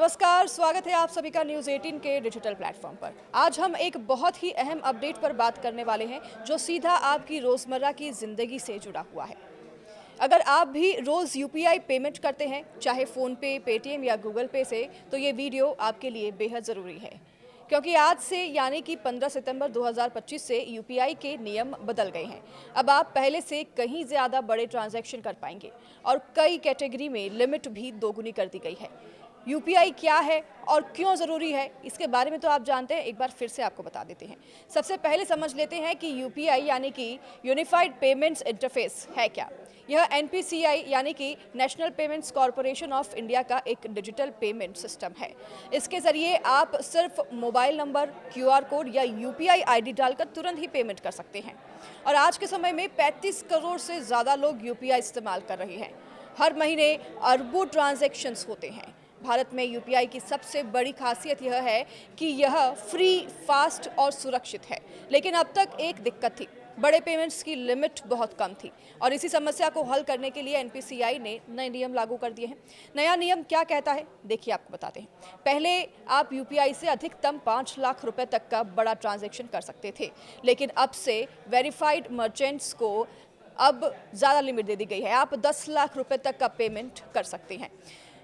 नमस्कार, स्वागत है आप सभी का न्यूज़ 18 के डिजिटल प्लेटफॉर्म पर। आज हम एक बहुत ही अहम अपडेट पर बात करने वाले हैं जो सीधा आपकी रोज़मर्रा की ज़िंदगी से जुड़ा हुआ है। अगर आप भी रोज़ यूपीआई पेमेंट करते हैं, चाहे फ़ोनपे, पेटीएम या गूगल पे से, तो ये वीडियो आपके लिए बेहद ज़रूरी है। क्योंकि आज से यानी कि 15 सितंबर 2025 से यूपीआई के नियम बदल गए हैं। अब आप पहले से कहीं ज़्यादा बड़े ट्रांजैक्शन कर पाएंगे और कई कैटेगरी में लिमिट भी दोगुनी कर दी गई है। यूपीआई क्या है और क्यों ज़रूरी है, इसके बारे में तो आप जानते हैं, एक बार फिर से आपको बता देते हैं। सबसे पहले समझ लेते हैं कि यूपीआई यानी कि यूनिफाइड पेमेंट्स इंटरफेस है क्या। यह एनपीसीआई यानी कि national payments corporation of India का एक डिजिटल पेमेंट सिस्टम है। इसके ज़रिए आप सिर्फ मोबाइल नंबर, क्यूआर कोड या यूपीआई आईडी डालकर तुरंत ही पेमेंट कर सकते हैं। और आज के समय में 35 करोड़ से ज़्यादा लोग यूपीआई इस्तेमाल कर रहे हैं। हर महीने अरबों ट्रांजैक्शंस होते हैं। भारत में यूपीआई की सबसे बड़ी खासियत यह है कि यह फ्री, फास्ट और सुरक्षित है। लेकिन अब तक एक दिक्कत थी, बड़े पेमेंट्स की लिमिट बहुत कम थी और इसी समस्या को हल करने के लिए एनपीसीआई ने नए नियम लागू कर दिए हैं। नया नियम क्या कहता है, देखिए आपको बताते हैं। पहले आप यूपीआई से अधिकतम 5 लाख रुपए तक का बड़ा ट्रांजैक्शन कर सकते थे, लेकिन अब से वेरीफाइड मर्चेंट्स को अब ज़्यादा लिमिट दे दी गई है। आप 10 लाख रुपए तक का पेमेंट कर सकते हैं।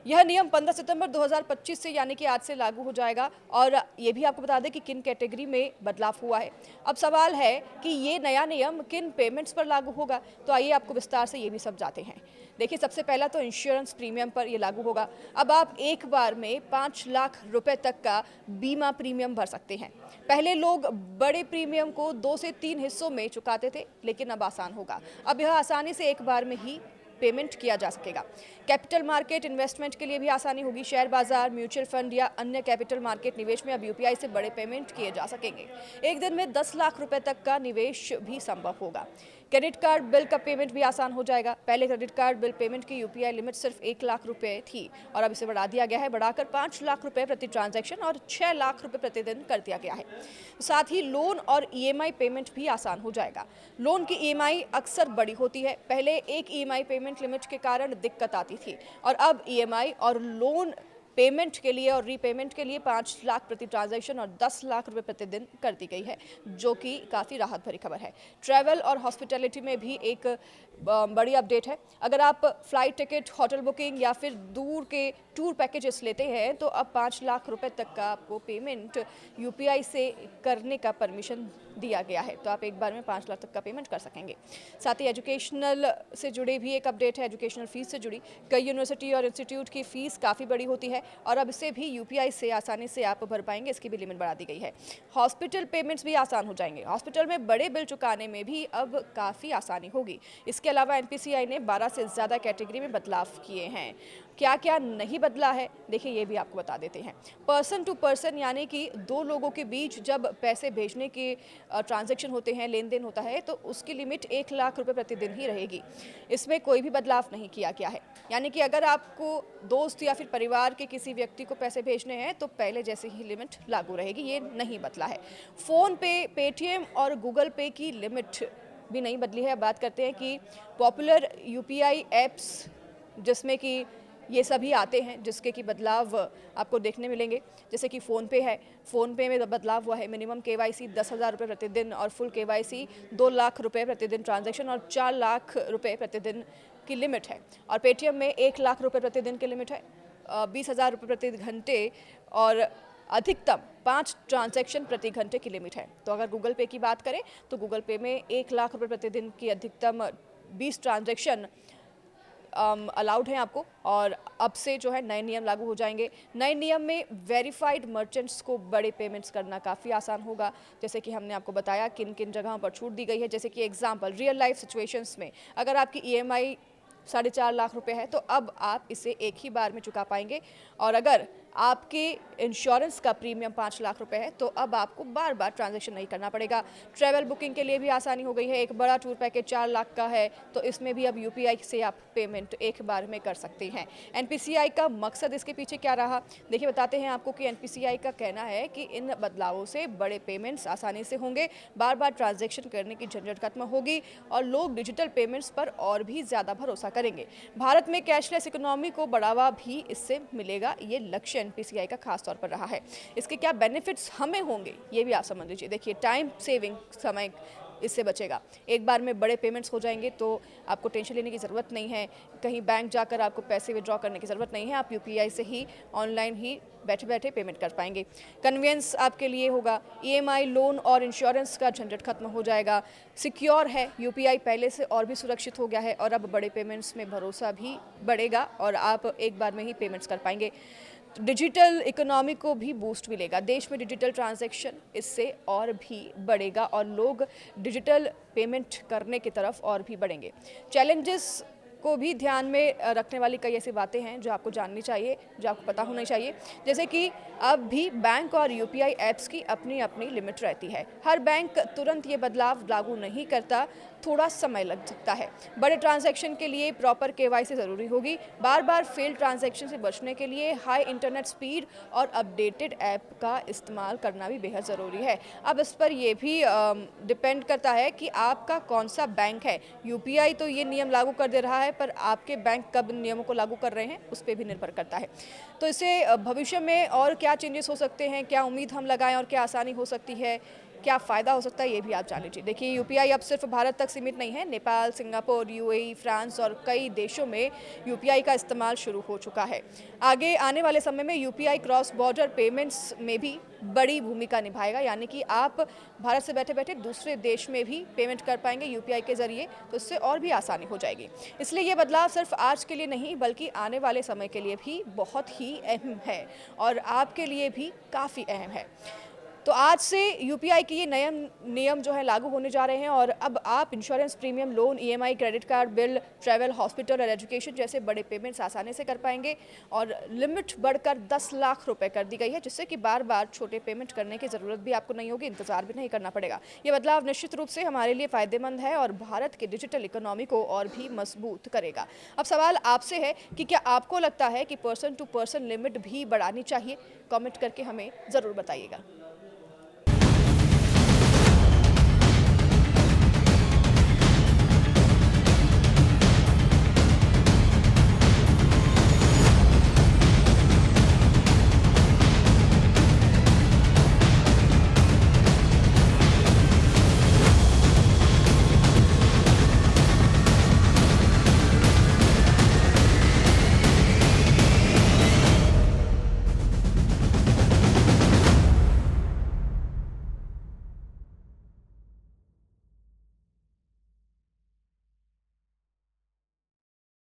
यह नियम 15 सितंबर 2025 से यानी कि आज से लागू हो जाएगा और ये भी आपको बता दें कि किन कैटेगरी में बदलाव हुआ है। अब सवाल है कि ये नया नियम किन पेमेंट्स पर लागू होगा, तो आइए आपको विस्तार से ये भी समझाते हैं। देखिए, सबसे पहला तो इंश्योरेंस प्रीमियम पर ये लागू होगा। अब आप एक बार में 5 लाख रुपए तक का बीमा प्रीमियम भर सकते हैं। पहले लोग बड़े प्रीमियम को 2 से 3 हिस्सों में चुकाते थे, लेकिन अब आसान होगा। अब यह आसानी से एक बार में ही पेमेंट किया जा सकेगा। कैपिटल मार्केट इन्वेस्टमेंट के लिए भी आसानी होगी। शेयर बाजार, म्यूचुअल फंड या अन्य कैपिटल मार्केट निवेश में अब यूपीआई से बड़े पेमेंट किए जा सकेंगे। एक दिन में 10 लाख रुपए तक का निवेश भी संभव होगा। क्रेडिट कार्ड बिल का पेमेंट भी आसान हो जाएगा। पहले क्रेडिट कार्ड बिल पेमेंट की यूपीआई लिमिट सिर्फ 1 लाख रुपए थी और अब इसे बढ़ा दिया गया है, बढ़ाकर 5 लाख रुपए प्रति ट्रांजैक्शन और 6 लाख रुपए प्रतिदिन कर दिया गया है। साथ ही लोन और ईएमआई पेमेंट भी आसान हो जाएगा। लोन की ईएमआई अक्सर बड़ी होती है। पहले एक ईएमआई पेमेंट लिमिट के कारण दिक्कत आती थी और अब ईएमआई और लोन पेमेंट के लिए और रीपेमेंट के लिए 5 लाख प्रति ट्रांजैक्शन और 10 लाख रुपए प्रतिदिन कर दी गई है, जो कि काफ़ी राहत भरी खबर है। ट्रैवल और हॉस्पिटैलिटी में भी एक बड़ी अपडेट है। अगर आप फ्लाइट टिकट, होटल बुकिंग या फिर दूर के टूर पैकेजेस लेते हैं तो अब 5 लाख रुपए तक का आपको पेमेंट यूपीआई से करने का परमिशन दिया गया है, तो आप एक बार में 5 लाख तक का पेमेंट कर सकेंगे। साथ ही एजुकेशनल से जुड़े भी एक अपडेट है, एजुकेशनल फीस से जुड़ी। कई यूनिवर्सिटी और इंस्टीट्यूट की फीस काफ़ी बड़ी होती है और अब इसे भी यूपीआई से आसानी से आप भर पाएंगे, इसकी भी लिमिट बढ़ा दी गई है। हॉस्पिटल पेमेंट्स भी आसान हो जाएंगे। हॉस्पिटल में बड़े बिल चुकाने में भी अब काफ़ी आसानी होगी। इसके अलावा एनपीसीआई ने 12 से ज़्यादा कैटेगरी में बदलाव किए हैं। क्या क्या नहीं बदला है, देखिए ये भी आपको बता देते हैं। पर्सन टू पर्सन यानी कि दो लोगों के बीच जब पैसे भेजने के ट्रांजैक्शन होते हैं, लेन देन होता है, तो उसकी लिमिट 1 लाख रुपए प्रतिदिन ही रहेगी। इसमें कोई भी बदलाव नहीं किया गया है। यानी कि अगर आपको दोस्त या फिर परिवार के किसी व्यक्ति को पैसे भेजने हैं तो पहले जैसे ही लिमिट लागू रहेगी, ये नहीं बदला है। फ़ोन पे, पेटीएम और गूगल पे की लिमिट भी नहीं बदली है। अब बात करते हैं कि पॉपुलर यूपीआई ऐप्स जिसमें कि ये सभी आते हैं, जिसके कि बदलाव आपको देखने मिलेंगे। जैसे कि फ़ोनपे है, फ़ोनपे में बदलाव हुआ है। मिनिमम केवाईसी 10,000 रुपये प्रतिदिन और फुल केवाईसी 2 लाख रुपये प्रतिदिन ट्रांजैक्शन और 4 लाख रुपये प्रतिदिन की लिमिट है। और पेटीएम में 1 लाख रुपये प्रतिदिन की लिमिट है, 20,000 रुपये प्रति घंटे और अधिकतम 5 ट्रांजैक्शन प्रति घंटे की लिमिट है। तो अगर गूगल पे की बात करें तो गूगल पे में 1 लाख रुपये प्रतिदिन की अधिकतम 20 ट्रांजैक्शन अलाउड हैं आपको और अब से जो है नए नियम लागू हो जाएंगे। नए नियम में वेरीफाइड मर्चेंट्स को बड़े पेमेंट्स करना काफ़ी आसान होगा। जैसे कि हमने आपको बताया किन किन जगहों पर छूट दी गई है। जैसे कि एग्जांपल, रियल लाइफ सिचुएशंस में अगर आपकी ईएमआई 4.5 लाख रुपए है तो अब आप इसे एक ही बार में चुका पाएंगे। और अगर आपके इंश्योरेंस का प्रीमियम 5 लाख रुपए है तो अब आपको बार बार ट्रांजैक्शन नहीं करना पड़ेगा। ट्रैवल बुकिंग के लिए भी आसानी हो गई है। एक बड़ा टूर पैकेज 4 लाख का है तो इसमें भी अब यूपीआई से आप पेमेंट एक बार में कर सकते हैं। एनपीसीआई का मकसद इसके पीछे क्या रहा, देखिए बताते हैं आपको कि एनपीसीआई का कहना है कि इन बदलावों से बड़े पेमेंट्स आसानी से होंगे, बार बार ट्रांजैक्शन करने की झंझट खत्म होगी और लोग डिजिटल पेमेंट्स पर और भी ज़्यादा भरोसा करेंगे। भारत में कैशलेस इकोनॉमी को बढ़ावा भी इससे मिलेगा, ये लक्ष्य एनपीसीआई का खास तौर पर रहा है। इसके क्या बेनिफिट्स हमें होंगे ये भी आप समझ लीजिए। देखिए, टाइम सेविंग, समय इससे बचेगा। एक बार में बड़े पेमेंट्स हो जाएंगे तो आपको टेंशन लेने की ज़रूरत नहीं है, कहीं बैंक जाकर आपको पैसे विड्रॉ करने की ज़रूरत नहीं है। आप यूपीआई से ही ऑनलाइन ही बैठे बैठे पेमेंट कर पाएंगे। कन्वीनियंस आपके लिए होगा। ईएमआई, लोन और इंश्योरेंस का झंझट खत्म हो जाएगा। सिक्योर है, यूपीआई पहले से और भी सुरक्षित हो गया है और अब बड़े पेमेंट्स में भरोसा भी बढ़ेगा और आप एक बार में ही पेमेंट्स कर पाएंगे। डिजिटल इकोनॉमी को भी बूस्ट मिलेगा। देश में डिजिटल ट्रांजैक्शन इससे और भी बढ़ेगा और लोग डिजिटल पेमेंट करने की तरफ और भी बढ़ेंगे। चैलेंजेस को भी ध्यान में रखने वाली कई ऐसी बातें हैं जो आपको जाननी चाहिए, जो आपको पता होनी चाहिए। जैसे कि अब भी बैंक और यूपीआई ऐप्स की अपनी अपनी लिमिट रहती है। हर बैंक तुरंत ये बदलाव लागू नहीं करता, थोड़ा समय लग सकता है। बड़े ट्रांजैक्शन के लिए प्रॉपर केवाईसी ज़रूरी होगी। बार बार फेल्ड ट्रांजैक्शन से बचने के लिए हाई इंटरनेट स्पीड और अपडेटेड ऐप का इस्तेमाल करना भी बेहद ज़रूरी है। अब इस पर यह भी डिपेंड करता है कि आपका कौन सा बैंक है। यूपीआई तो ये नियम लागू कर दे रहा है, पर आपके बैंक कब इन नियमों को लागू कर रहे हैं उस पर भी निर्भर करता है। तो इससे भविष्य में और क्या चेंजेस हो सकते हैं, क्या उम्मीद हम लगाएं और क्या आसानी हो सकती है, क्या फ़ायदा हो सकता है, ये भी आप जान लीजिए। देखिए, यूपीआई अब सिर्फ भारत तक सीमित नहीं है। नेपाल, सिंगापुर, यूएई, फ्रांस और कई देशों में यूपीआई का इस्तेमाल शुरू हो चुका है। आगे आने वाले समय में यूपीआई क्रॉस बॉर्डर पेमेंट्स में भी बड़ी भूमिका निभाएगा, यानी कि आप भारत से बैठे बैठे दूसरे देश में भी पेमेंट कर पाएंगे यूपीआई के ज़रिए, तो इससे और भी आसानी हो जाएगी। इसलिए ये बदलाव सिर्फ आज के लिए नहीं बल्कि आने वाले समय के लिए भी बहुत ही अहम है और आपके लिए भी काफ़ी अहम है। तो आज से यूपीआई के ये नए नियम जो है लागू होने जा रहे हैं और अब आप insurance premium, loan, EMI, credit card bill, travel, hospital और एजुकेशन जैसे बड़े पेमेंट्स आसानी से कर पाएंगे और लिमिट बढ़कर 10 लाख रुपए कर दी गई है, जिससे कि बार बार छोटे पेमेंट करने की ज़रूरत भी आपको नहीं होगी, इंतजार भी नहीं करना पड़ेगा। ये बदलाव निश्चित रूप से हमारे लिए फ़ायदेमंद है और भारत के डिजिटल इकोनॉमी को और भी मजबूत करेगा। अब सवाल आपसे है कि क्या आपको लगता है कि पर्सन टू पर्सन लिमिट भी बढ़ानी चाहिए? कॉमेंट करके हमें ज़रूर बताइएगा।